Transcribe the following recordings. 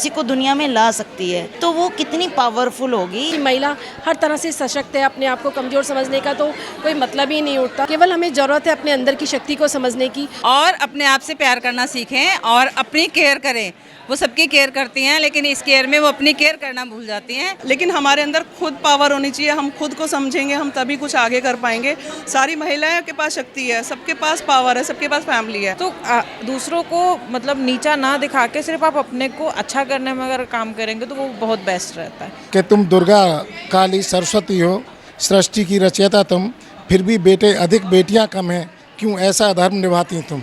किसी को दुनिया में ला सकती है, तो वो कितनी पावरफुल होगी। महिला हर तरह से सशक्त है, अपने आप को कमज़ोर समझने का तो कोई मतलब ही नहीं उठता। केवल हमें ज़रूरत है अपने अंदर की शक्ति को समझने की, और अपने आप से प्यार करना सीखें और अपनी केयर करें। वो सबकी केयर करती हैं, लेकिन इस केयर में वो अपनी केयर करना भूल जाती हैं। लेकिन हमारे अंदर खुद पावर होनी चाहिए, हम खुद को समझेंगे, हम तभी कुछ आगे कर पाएंगे। सारी महिलाओं के पास शक्ति है, सबके पास पावर है, सबके पास फैमिली है। तो दूसरों को मतलब नीचा ना दिखा के सिर्फ आप अपने को अच्छा करने में अगर काम करेंगे तो वो बहुत बेस्ट रहता है। कि तुम दुर्गा काली सरस्वती हो, सृष्टि की रचयिता तुम, फिर भी बेटे अधिक बेटियां कम हैं, क्यों ऐसा धर्म निभाती तुम।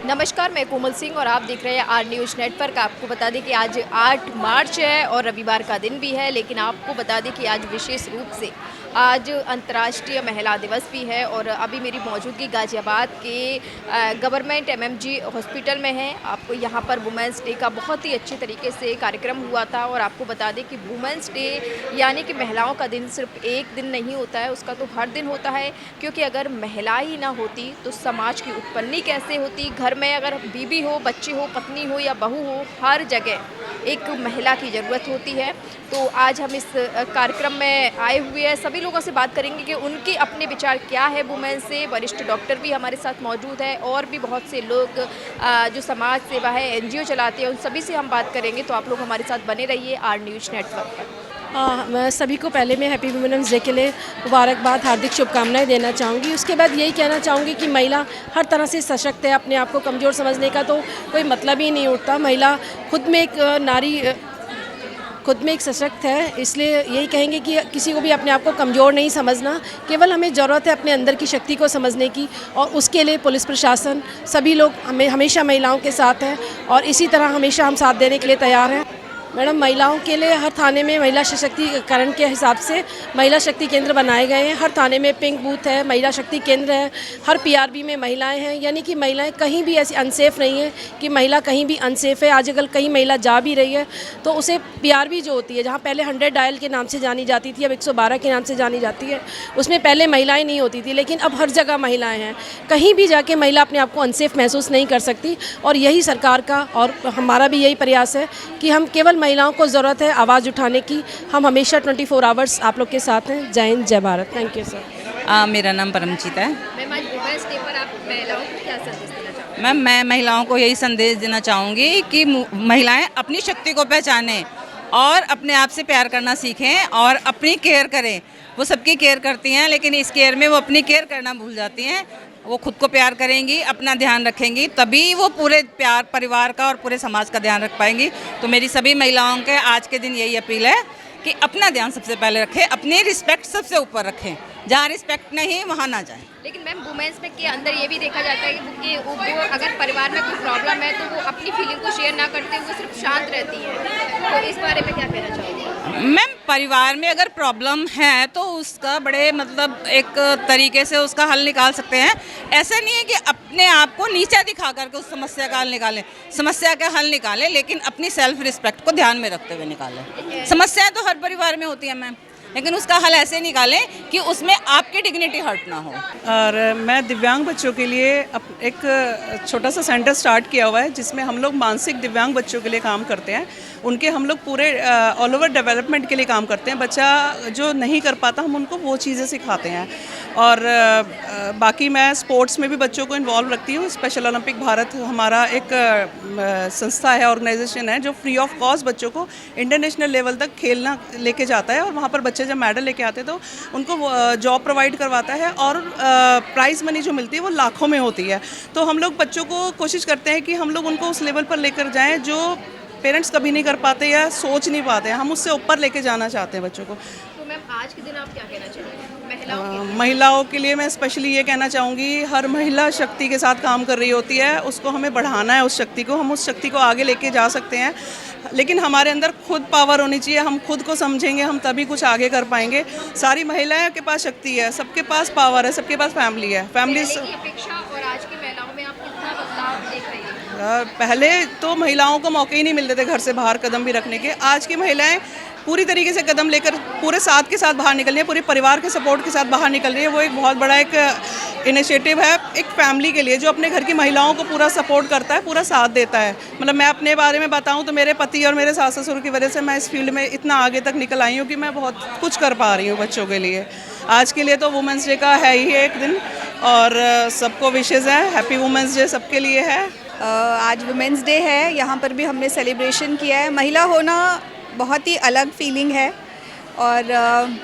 नमस्कार, मैं कोमल सिंह और आप देख रहे हैं आर न्यूज़ नेटवर्क। आपको बता दें कि आज 8 मार्च है और रविवार का दिन भी है, लेकिन आपको बता दें कि आज विशेष रूप से आज अंतर्राष्ट्रीय महिला दिवस भी है। और अभी मेरी मौजूदगी गाज़ियाबाद के गवर्नमेंट एमएमजी हॉस्पिटल में है। आपको यहाँ पर वुमेंस डे का बहुत ही अच्छे तरीके से कार्यक्रम हुआ था। और आपको बता दें कि वुमेंस डे यानी कि महिलाओं का दिन सिर्फ एक दिन नहीं होता है, उसका तो हर दिन होता है। क्योंकि अगर महिला ही ना होती तो समाज की उत्पत्ति कैसे होती। घर में अगर बीवी हो, बच्चे हो, पत्नी हो या बहू हो, हर जगह एक महिला की ज़रूरत होती है। तो आज हम इस कार्यक्रम में आए हुए हैं, सभी लोगों से बात करेंगे कि उनके अपने विचार क्या है वुमेन से। वरिष्ठ डॉक्टर भी हमारे साथ मौजूद है और भी बहुत से लोग जो समाज सेवा है, एनजीओ चलाते हैं, उन सभी से हम बात करेंगे। तो आप लोग हमारे साथ बने रहिए आर न्यूज़ नेटवर्क पर। मैं सभी को पहले मैं हैप्पी वुमेन्स डे के लिए मुबारकबाद, हार्दिक शुभकामनाएं देना चाहूँगी। उसके बाद यही कहना चाहूँगी कि महिला हर तरह से सशक्त है, अपने आप को कमज़ोर समझने का तो कोई मतलब ही नहीं उठता। महिला खुद में एक नारी खुद में एक सशक्त है, इसलिए यही कहेंगे कि किसी को भी अपने आप को कमज़ोर नहीं समझना। केवल हमें ज़रूरत है अपने अंदर की शक्ति को समझने की, और उसके लिए पुलिस प्रशासन सभी लोग हमेशा महिलाओं के साथ हैं और इसी तरह हमेशा हम साथ देने के लिए तैयार हैं। मैडम, महिलाओं के लिए हर थाने में महिला सशक्तिकरण के हिसाब से महिला शक्ति केंद्र बनाए गए हैं। हर थाने में पिंक बूथ है, महिला शक्ति केंद्र है, हर पीआरबी में महिलाएं हैं। यानी कि महिलाएं कहीं भी ऐसी अनसेफ नहीं है कि महिला कहीं भी अनसेफ है। आजकल कहीं महिला जा भी रही है तो उसे पीआरबी जो होती है, जहां पहले 100 डायल के नाम से जानी जाती थी, अब 112 के नाम से जानी जाती है, उसमें पहले महिलाएँ नहीं होती थी, लेकिन अब हर जगह महिलाएँ हैं। कहीं भी जाके महिला अपने आप को अनसेफ महसूस नहीं कर सकती। और यही सरकार का और हमारा भी यही प्रयास है कि हम केवल महिलाओं को ज़रूरत है आवाज़ उठाने की। हम हमेशा 24 आवर्स आप लोग के साथ हैं। जय हिंद, जय भारत। Thank you sir. मेरा नाम परमजीत है। मैम, आज वुमेंस डे पर आप महिलाओं को क्या संदेश देना चाहते हैं? मैम, मैं महिलाओं को यही संदेश देना चाहूँगी कि महिलाएं अपनी शक्ति को पहचानें और अपने आप से प्यार करना सीखें और अपनी केयर करें। वो सबकी केयर करती हैं, लेकिन इस केयर में वो अपनी केयर करना भूल जाती हैं। वो खुद को प्यार करेंगी, अपना ध्यान रखेंगी, तभी वो पूरे प्यार परिवार का और पूरे समाज का ध्यान रख पाएंगी। तो मेरी सभी महिलाओं के आज के दिन यही अपील है कि अपना ध्यान सबसे पहले रखें, अपनी रिस्पेक्ट सबसे ऊपर रखें। जहाँ रिस्पेक्ट नहीं वहाँ ना जाएं। लेकिन मैम, वुमेन्स में के अंदर ये भी देखा जाता है कि वो अगर परिवार में कोई प्रॉब्लम है तो वो अपनी फीलिंग को शेयर ना करते हुए सिर्फ शांत रहती है। तो इस बारे में क्या कहना चाहोगे? मैम, परिवार में अगर प्रॉब्लम है तो उसका बड़े मतलब एक तरीके से उसका हल निकाल सकते हैं। ऐसा नहीं है कि अपने आप को नीचा दिखा करके उस समस्या का हल निकालें। समस्या का हल निकालें, लेकिन अपनी सेल्फ रिस्पेक्ट को ध्यान में रखते हुए निकालें। समस्याएं तो हर परिवार में होती है मैम, लेकिन उसका हल ऐसे निकालें कि उसमें आपकी डिग्निटी हर्ट ना हो। और मैं दिव्यांग बच्चों के लिए एक छोटा सा सेंटर स्टार्ट किया हुआ है, जिसमें हम लोग मानसिक दिव्यांग बच्चों के लिए काम करते हैं। उनके हम लोग पूरे ऑल ओवर डेवलपमेंट के लिए काम करते हैं। बच्चा जो नहीं कर पाता, हम उनको वो चीज़ें सिखाते हैं। और बाकी मैं स्पोर्ट्स में भी बच्चों को इन्वॉल्व रखती हूँ। स्पेशल ओलंपिक भारत हमारा एक संस्था है, ऑर्गेनाइजेशन है, जो फ्री ऑफ कॉस्ट बच्चों को इंटरनेशनल लेवल तक खेलना लेके जाता है। और वहाँ पर बच्चे जब मेडल लेके आते हैं तो उनको जॉब प्रोवाइड करवाता है और प्राइज़ मनी जो मिलती है वो लाखों में होती है। तो हम लोग बच्चों को कोशिश करते हैं कि हम लोग उनको उस लेवल पर लेकर जाएँ जो पेरेंट्स कभी नहीं कर पाते या सोच नहीं पाते हैं। हम उससे ऊपर लेके जाना चाहते हैं बच्चों को। तो मैम, आज के दिन आप क्या कहना चाहेंगे महिलाओं के लिए? मैं स्पेशली ये कहना चाहूँगी, हर महिला शक्ति के साथ काम कर रही होती है, उसको हमें बढ़ाना है। उस शक्ति को हम उस शक्ति को आगे लेके जा सकते हैं, लेकिन हमारे अंदर खुद पावर होनी चाहिए। हम खुद को समझेंगे, हम तभी कुछ आगे कर पाएंगे। सारी महिलाओं के पास शक्ति है, सबके पास पावर है, सबके पास फैमिली है। फैमिली अपेक्षा और आज की महिलाओं में आप कितना बदलाव देख रही हैं? पहले तो महिलाओं को मौके ही नहीं मिलते थे घर से बाहर कदम भी रखने के। आज की महिलाएं पूरी तरीके से कदम लेकर पूरे साथ के साथ बाहर निकल रही है, पूरे परिवार के सपोर्ट के साथ बाहर निकल रही है। वो एक बहुत बड़ा एक इनिशिएटिव है एक फैमिली के लिए, जो अपने घर की महिलाओं को पूरा सपोर्ट करता है, पूरा साथ देता है। मतलब मैं अपने बारे में बताऊं तो मेरे पति और मेरे सास ससुर की वजह से मैं इस फील्ड में इतना आगे तक निकल आई हूँ कि मैं बहुत कुछ कर पा रही हूँ बच्चों के लिए। आज के लिए तो वुमेंस डे का है ही एक दिन, और सबको विशेज़ हैं, हैप्पी वुमेंस डे सबके लिए है। आज वुमेंस डे है, यहाँ पर भी हमने सेलिब्रेशन किया है। महिला होना बहुत ही अलग फीलिंग है, और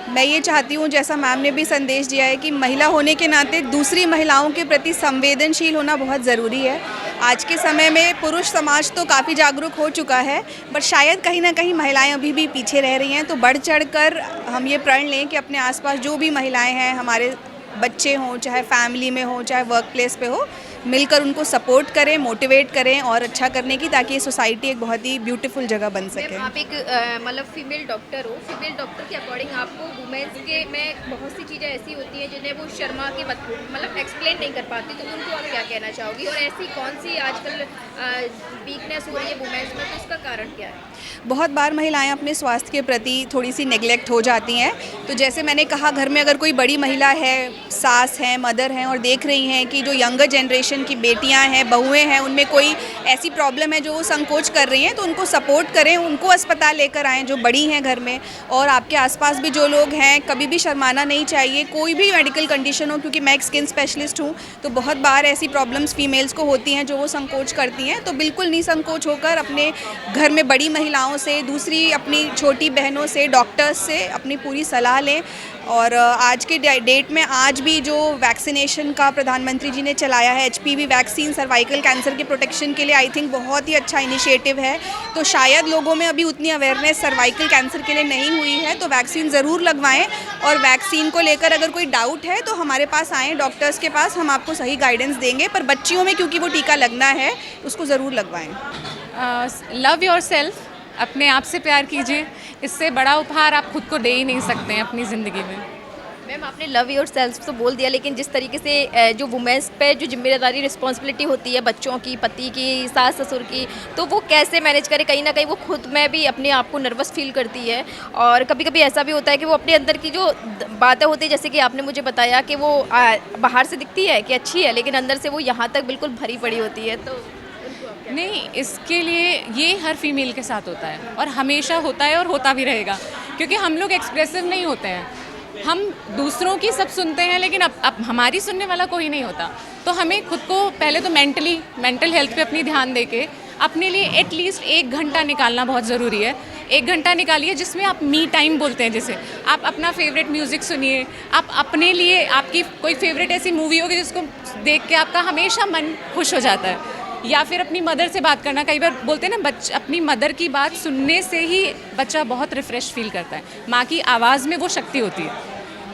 मैं ये चाहती हूँ, जैसा मैम ने भी संदेश दिया है, कि महिला होने के नाते दूसरी महिलाओं के प्रति संवेदनशील होना बहुत ज़रूरी है। आज के समय में पुरुष समाज तो काफ़ी जागरूक हो चुका है, बट शायद कहीं ना कहीं महिलाएं अभी भी पीछे रह रही हैं। तो बढ़ चढ़कर हम ये प्रण लें कि अपने आसपास जो भी महिलाएं हैं, हमारे बच्चे हों, चाहे फैमिली में हो, चाहे वर्क प्लेस पे हो, मिलकर उनको सपोर्ट करें, मोटिवेट करें और अच्छा करने की, ताकि ये सोसाइटी एक बहुत ही ब्यूटीफुल जगह बन सके। आप एक मतलब फीमेल डॉक्टर हो, फीमेल डॉक्टर के अकॉर्डिंग आपको वुमेन्स के में बहुत सी चीज़ें ऐसी होती हैं जिन्हें वो शर्मा के मतलब एक्सप्लेन नहीं कर पाती, तो उनको आप क्या कहना चाहोगी? और ऐसी कौन सी आजकल वीकनेस हो रही है वुमेन्स में, तो इसका कारण क्या है? बहुत बार महिलाएं अपने स्वास्थ्य के प्रति थोड़ी सी नेग्लेक्ट हो जाती हैं। तो जैसे मैंने कहा, घर में अगर कोई बड़ी महिला है, सास हैं, मदर हैं, और देख रही हैं कि जो यंगर जनरेशन की बेटियां हैं, बहुएं हैं, उनमें कोई ऐसी प्रॉब्लम है जो वो संकोच कर रही हैं, तो उनको सपोर्ट करें, उनको अस्पताल लेकर आएँ जो बड़ी हैं घर में। और आपके आसपास भी जो लोग हैं, कभी भी शर्माना नहीं चाहिए, कोई भी मेडिकल कंडीशन हो, क्योंकि मैं एक स्किन स्पेशलिस्ट हूँ, तो बहुत बार ऐसी प्रॉब्लम्स फीमेल्स को होती हैं जो वो संकोच करती हैं। तो बिल्कुल नहीं संकोच होकर अपने घर में बड़ी महिलाओं से, दूसरी अपनी छोटी बहनों से, डॉक्टर्स से अपनी पूरी सलाह लें। और आज के डेट में आज भी जो वैक्सीनेशन का प्रधानमंत्री जी ने चलाया है, HPV वैक्सीन सर्वाइकल कैंसर के प्रोटेक्शन के लिए, आई थिंक बहुत ही अच्छा इनिशिएटिव है। तो शायद लोगों में अभी उतनी अवेयरनेस सर्वाइकल कैंसर के लिए नहीं हुई है, तो वैक्सीन ज़रूर लगवाएं। और वैक्सीन को लेकर अगर कोई डाउट है तो हमारे पास आएँ, डॉक्टर्स के पास, हम आपको सही गाइडेंस देंगे। पर बच्चियों में क्योंकि वो टीका लगना है, उसको ज़रूर लगवाएँ। लव योरसेल्फ, अपने आप से प्यार कीजिए। इससे बड़ा उपहार आप खुद को दे ही नहीं सकते हैं अपनी ज़िंदगी में। मैम, आपने लव योर सेल्फ तो बोल दिया, लेकिन जिस तरीके से जो वुमेन्स पे जो जिम्मेदारी रिस्पॉन्सिबिलिटी होती है, बच्चों की, पति की, सास ससुर की, तो वो कैसे मैनेज करे? कहीं ना कहीं वो खुद में भी अपने आप को नर्वस फील करती है, और कभी कभी ऐसा भी होता है कि वो अपने अंदर की जो बातें होती है, जैसे कि आपने मुझे बताया कि वो बाहर से दिखती है कि अच्छी है, लेकिन अंदर से वो यहाँ तक बिल्कुल भरी पड़ी होती है। तो नहीं, इसके लिए ये हर फीमेल के साथ होता है, और हमेशा होता है, और होता भी रहेगा, क्योंकि हम लोग एक्सप्रेसिव नहीं होते हैं। हम दूसरों की सब सुनते हैं, लेकिन अब हमारी सुनने वाला कोई नहीं होता। तो हमें खुद को पहले तो मेंटल हेल्थ पे अपनी ध्यान देके अपने लिए एटलीस्ट 1 घंटा निकालना बहुत ज़रूरी है। 1 घंटा निकालिए जिसमें आप मी टाइम बोलते हैं, जिसे आप अपना फेवरेट म्यूज़िक सुनिए, आप अपने लिए आपकी कोई फेवरेट ऐसी मूवी होगी जिसको देख के आपका हमेशा मन खुश हो जाता है। या फिर अपनी मदर से बात करना, कई बार बोलते हैं ना, अपनी मदर की बात सुनने से ही बच्चा बहुत रिफ़्रेश फील करता है। माँ की आवाज़ में वो शक्ति होती है।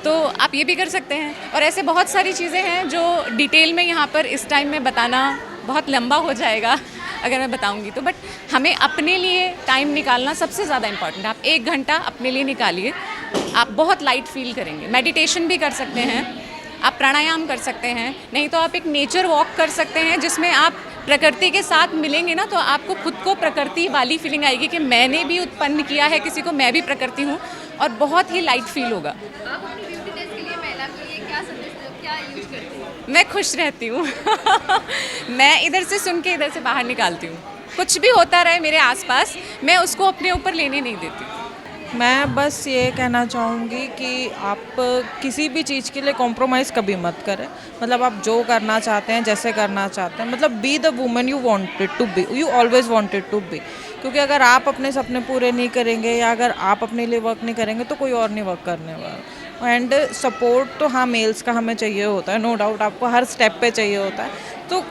तो आप ये भी कर सकते हैं, और ऐसे बहुत सारी चीज़ें हैं जो डिटेल में यहाँ पर इस टाइम में बताना बहुत लंबा हो जाएगा अगर मैं बताऊँगी तो। बट हमें अपने लिए टाइम निकालना सबसे ज़्यादा इम्पॉर्टेंट है। आप 1 घंटा अपने लिए निकालिए, आप बहुत लाइट फील करेंगे। मेडिटेशन भी कर सकते हैं, आप प्राणायाम कर सकते हैं, नहीं तो आप एक नेचर वॉक कर सकते हैं, जिसमें आप प्रकृति के साथ मिलेंगे ना, तो आपको खुद को प्रकृति वाली फीलिंग आएगी कि मैंने भी उत्पन्न किया है किसी को, मैं भी प्रकृति हूँ, और बहुत ही लाइट फील होगा। आप अपनी ब्यूटीनेस के लिए, महिला के लिए क्या संदेश, क्या यूज करती हैं? मैं खुश रहती हूँ मैं इधर से सुन के इधर से बाहर निकालती हूँ। कुछ भी होता रहे मेरे आसपास, मैं उसको अपने ऊपर लेने नहीं देती। मैं बस ये कहना चाहूँगी कि आप किसी भी चीज़ के लिए कॉम्प्रोमाइज़ कभी मत करें। मतलब आप जो करना चाहते हैं, जैसे करना चाहते हैं, मतलब be the woman you wanted to be, you always wanted to be. क्योंकि अगर आप अपने सपने पूरे नहीं करेंगे, या अगर आप अपने लिए वर्क नहीं करेंगे, तो कोई और नहीं वर्क करने वाला। एंड सपोर्ट तो हाँ, मेल्स का हमें चाहिए होता है, नो डाउट, आपको हर स्टेप पे चाहिए होता है। तो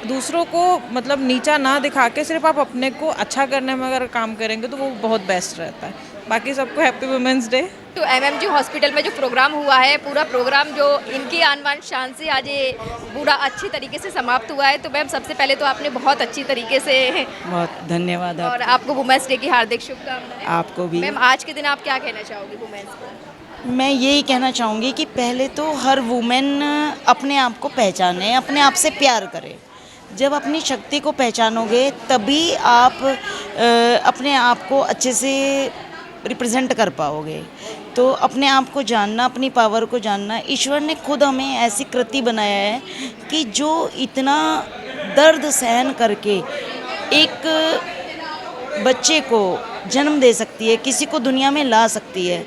दूसरों को मतलब नीचा ना दिखा के सिर्फ आप अपने को अच्छा करने में अगर काम करेंगे, तो वो बहुत बेस्ट रहता है। बाकी सबको हैप्पी वुमेंस डे। तो MMG हॉस्पिटल में जो प्रोग्राम हुआ है, पूरा प्रोग्राम जो इनकी आन बान शान से आज ये पूरा अच्छी तरीके से समाप्त हुआ है। तो मैम, सबसे पहले तो आपने बहुत अच्छी तरीके से, बहुत धन्यवाद और आपको वुमेंस डे की हार्दिक शुभकामनाएं। आपको भी। मैम, आज के दिन आप क्या कहना चाहोगी वुमेन्स को? मैं यही कहना चाहूँगी कि पहले तो हर वुमेन अपने आप को पहचाने, अपने आप से प्यार करे। जब अपनी शक्ति को पहचानोगे तभी आप अपने आप को अच्छे से रिप्रेजेंट कर पाओगे। तो अपने आप को जानना, अपनी पावर को जानना, ईश्वर ने खुद हमें ऐसी कृति बनाया है कि जो इतना दर्द सहन करके एक बच्चे को जन्म दे सकती है, किसी को दुनिया में ला सकती है,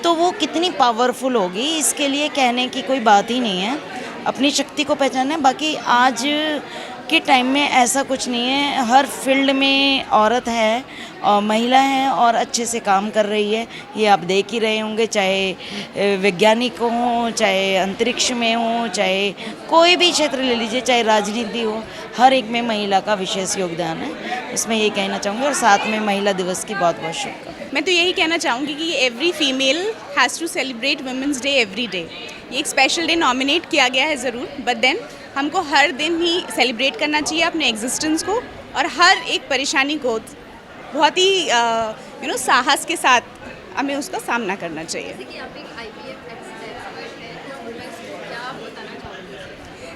तो वो कितनी पावरफुल होगी, इसके लिए कहने की कोई बात ही नहीं है। अपनी शक्ति को पहचानना है। बाकी आज के टाइम में ऐसा कुछ नहीं है, हर फील्ड में औरत है और महिला है और अच्छे से काम कर रही है। ये आप देख ही रहे होंगे, चाहे वैज्ञानिक हों, चाहे अंतरिक्ष में हों, चाहे कोई भी क्षेत्र ले लीजिए, चाहे राजनीति हो, हर एक में महिला का विशेष योगदान है। इसमें यही कहना चाहूँगी और साथ में महिला दिवस की बहुत बहुत शुभकामनाएं। मैं तो यही कहना चाहूँगी कि every female has to celebrate women's day every day. ये एक स्पेशल डे नॉमिनेट किया गया है ज़रूर, बट देन हमको हर दिन ही सेलिब्रेट करना चाहिए अपने एग्जिस्टेंस को, और हर एक परेशानी को बहुत ही साहस के साथ हमें उसका सामना करना चाहिए।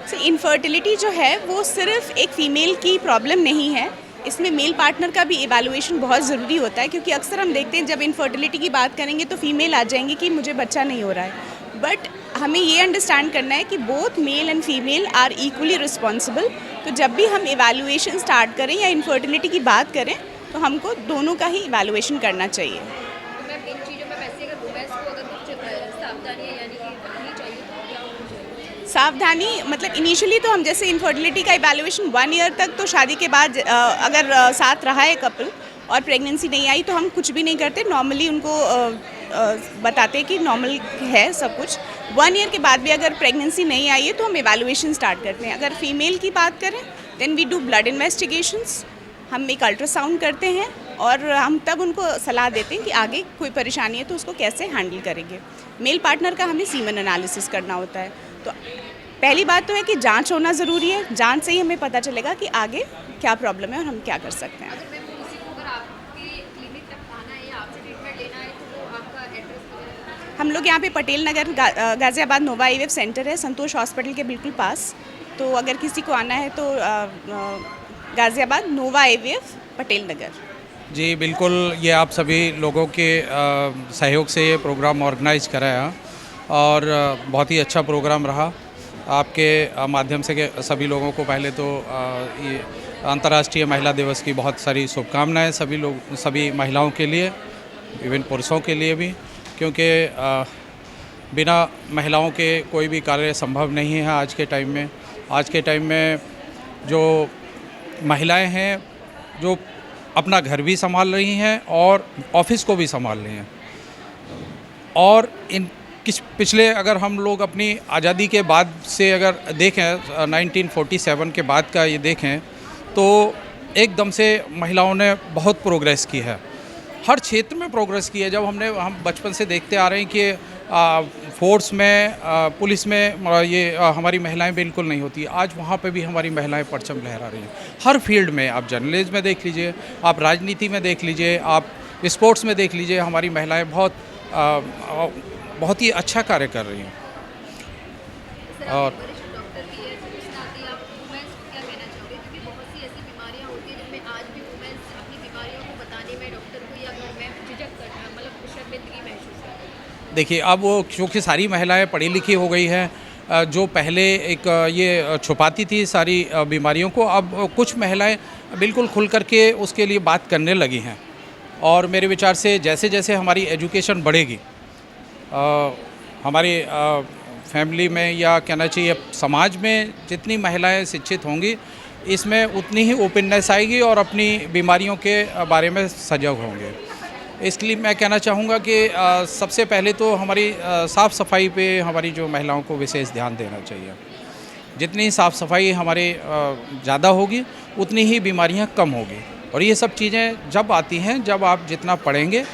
सो इनफर्टिलिटी जो है वो सिर्फ एक फ़ीमेल की प्रॉब्लम नहीं है, इसमें मेल पार्टनर का भी इवैल्यूएशन बहुत ज़रूरी होता है, क्योंकि अक्सर हम देखते हैं जब इनफर्टिलिटी की बात करेंगे तो फीमेल आ जाएंगी कि मुझे बच्चा नहीं हो रहा है, बट हमें ये अंडरस्टैंड करना है कि both male and female are equally responsible. तो जब भी हम इवैल्यूएशन स्टार्ट करें या इनफर्टिलिटी की बात करें तो हमको दोनों का ही इवैल्यूएशन करना चाहिए। सावधानी मतलब इनिशियली तो हम जैसे इनफर्टिलिटी का इवैल्यूएशन 1 ईयर तक, तो शादी के बाद अगर साथ रहा है कपल और प्रेगनेंसी नहीं आई तो हम कुछ भी नहीं करते, नॉर्मली उनको बताते कि नॉर्मल है सब कुछ। 1 ईयर के बाद भी अगर प्रेगनेंसी नहीं आई है तो हम इवैल्यूएशन स्टार्ट करते हैं। अगर फीमेल की बात करें then we do blood investigations, हम एक अल्ट्रासाउंड करते हैं और हम तब उनको सलाह देते हैं कि आगे कोई परेशानी है तो उसको कैसे हैंडल करेंगे। मेल पार्टनर का हमें सीमन एनालिसिस करना होता है। तो पहली बात तो है कि जांच होना ज़रूरी है, जांच से ही हमें पता चलेगा कि आगे क्या प्रॉब्लम है और हम क्या कर सकते हैं। हम लोग यहाँ पे पटेल नगर गाज़ियाबाद नोवा आईवीएफ सेंटर है, संतोष हॉस्पिटल के बिल्कुल पास। तो अगर किसी को आना है तो गाज़ियाबाद नोवा आईवीएफ पटेल नगर। जी बिल्कुल, ये आप सभी लोगों के सहयोग से ये प्रोग्राम ऑर्गेनाइज कराया और बहुत ही अच्छा प्रोग्राम रहा। आपके माध्यम से सभी लोगों को पहले तो ये अंतर्राष्ट्रीय महिला दिवस की बहुत सारी शुभकामनाएं सभी महिलाओं के लिए, इवन पुरुषों के लिए भी, क्योंकि बिना महिलाओं के कोई भी कार्य संभव नहीं है आज के टाइम में। आज के टाइम में जो महिलाएं हैं जो अपना घर भी संभाल रही हैं और ऑफिस को भी संभाल रही हैं, और इन पिछले अगर हम लोग अपनी आज़ादी के बाद से अगर देखें 1947 के बाद का ये देखें तो एकदम से महिलाओं ने बहुत प्रोग्रेस की है, हर क्षेत्र में प्रोग्रेस की है। जब हम बचपन से देखते आ रहे हैं कि फोर्स में पुलिस में ये हमारी महिलाएं बिल्कुल नहीं होती, आज वहाँ पे भी हमारी महिलाएं परचम लहरा रही हैं। हर फील्ड में, आप जर्नलिज्म में देख लीजिए, आप राजनीति में देख लीजिए, आप स्पोर्ट्स में देख लीजिए, हमारी महिलाएं बहुत ही अच्छा कार्य कर रही हैं। और देखिए, अब वो क्योंकि सारी महिलाएं पढ़ी लिखी हो गई हैं, जो पहले एक ये छुपाती थी सारी बीमारियों को, अब कुछ महिलाएं बिल्कुल खुल करके उसके लिए बात करने लगी हैं। और मेरे विचार से जैसे जैसे हमारी एजुकेशन बढ़ेगी, हमारी फैमिली में या कहना चाहिए समाज में जितनी महिलाएं शिक्षित होंगी, इसमें उतनी ही ओपननेस आएगी और अपनी बीमारियों के बारे में सजग होंगे। इसलिए मैं कहना चाहूँगा कि सबसे पहले तो हमारी साफ़ सफाई पे हमारी जो महिलाओं को विशेष ध्यान देना चाहिए। जितनी साफ़ सफाई हमारे ज़्यादा होगी उतनी ही बीमारियाँ कम होगी। और ये सब चीज़ें जब आती हैं, जब आप जितना पढ़ेंगे,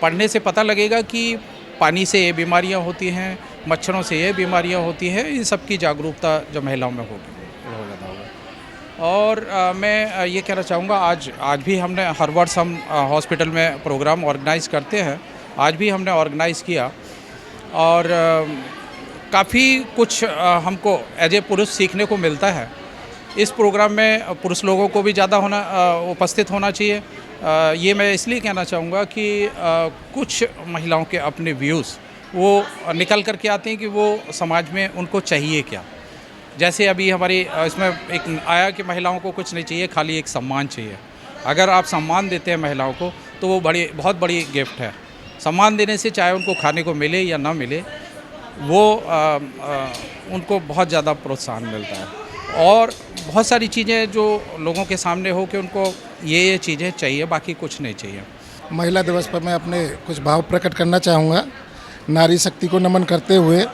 पढ़ने से पता लगेगा कि पानी से ये बीमारियाँ होती हैं, मच्छरों से ये बीमारियाँ होती हैं, इन सब की जागरूकता जो महिलाओं में होगी हो ज़्यादा होगा। और मैं ये कहना चाहूँगा, आज भी हमने हर वर्ष हम हॉस्पिटल में प्रोग्राम ऑर्गेनाइज़ करते हैं, आज भी हमने ऑर्गेनाइज़ किया और काफ़ी कुछ हमको एज ए पुरुष सीखने को मिलता है इस प्रोग्राम में पुरुष लोगों को भी ज़्यादा उपस्थित होना चाहिए। ये मैं इसलिए कहना चाहूँगा कि कुछ महिलाओं के अपने व्यूज़ वो निकल कर के आते हैं कि वो समाज में उनको चाहिए क्या। जैसे अभी हमारी इसमें एक आया कि महिलाओं को कुछ नहीं चाहिए, खाली एक सम्मान चाहिए। अगर आप सम्मान देते हैं महिलाओं को तो वो बहुत बड़ी गिफ्ट है। सम्मान देने से चाहे उनको खाने को मिले या ना मिले, वो उनको बहुत ज़्यादा प्रोत्साहन मिलता है। और बहुत सारी चीज़ें जो लोगों के सामने हो कि उनको ये चीज़ें चाहिए, बाकी कुछ नहीं चाहिए। महिला दिवस पर मैं अपने कुछ भाव प्रकट करना चाहूँगा। नारी शक्ति को नमन करते हुए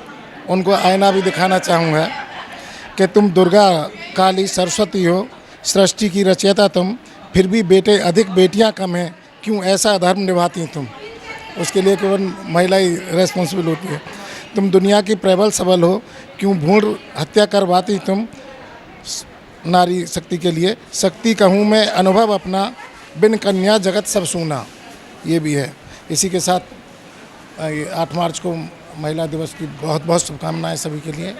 उनको आईना भी दिखाना चाहूँगा कि तुम दुर्गा, काली, सरस्वती हो, सृष्टि की रचयिता तुम, फिर भी बेटे अधिक बेटियां कम हैं, क्यों ऐसा धर्म निभाती तुम। उसके लिए केवल महिला ही रेस्पॉन्सिबल होती है। तुम दुनिया की प्रबल सबल हो, क्यों भ्रूण हत्या करवाती तुम। नारी शक्ति के लिए शक्ति कहूँ मैं अनुभव अपना, बिन कन्या जगत सब सूना, ये भी है। इसी के साथ 8 मार्च को महिला दिवस की बहुत बहुत शुभकामनाएं सभी के लिए।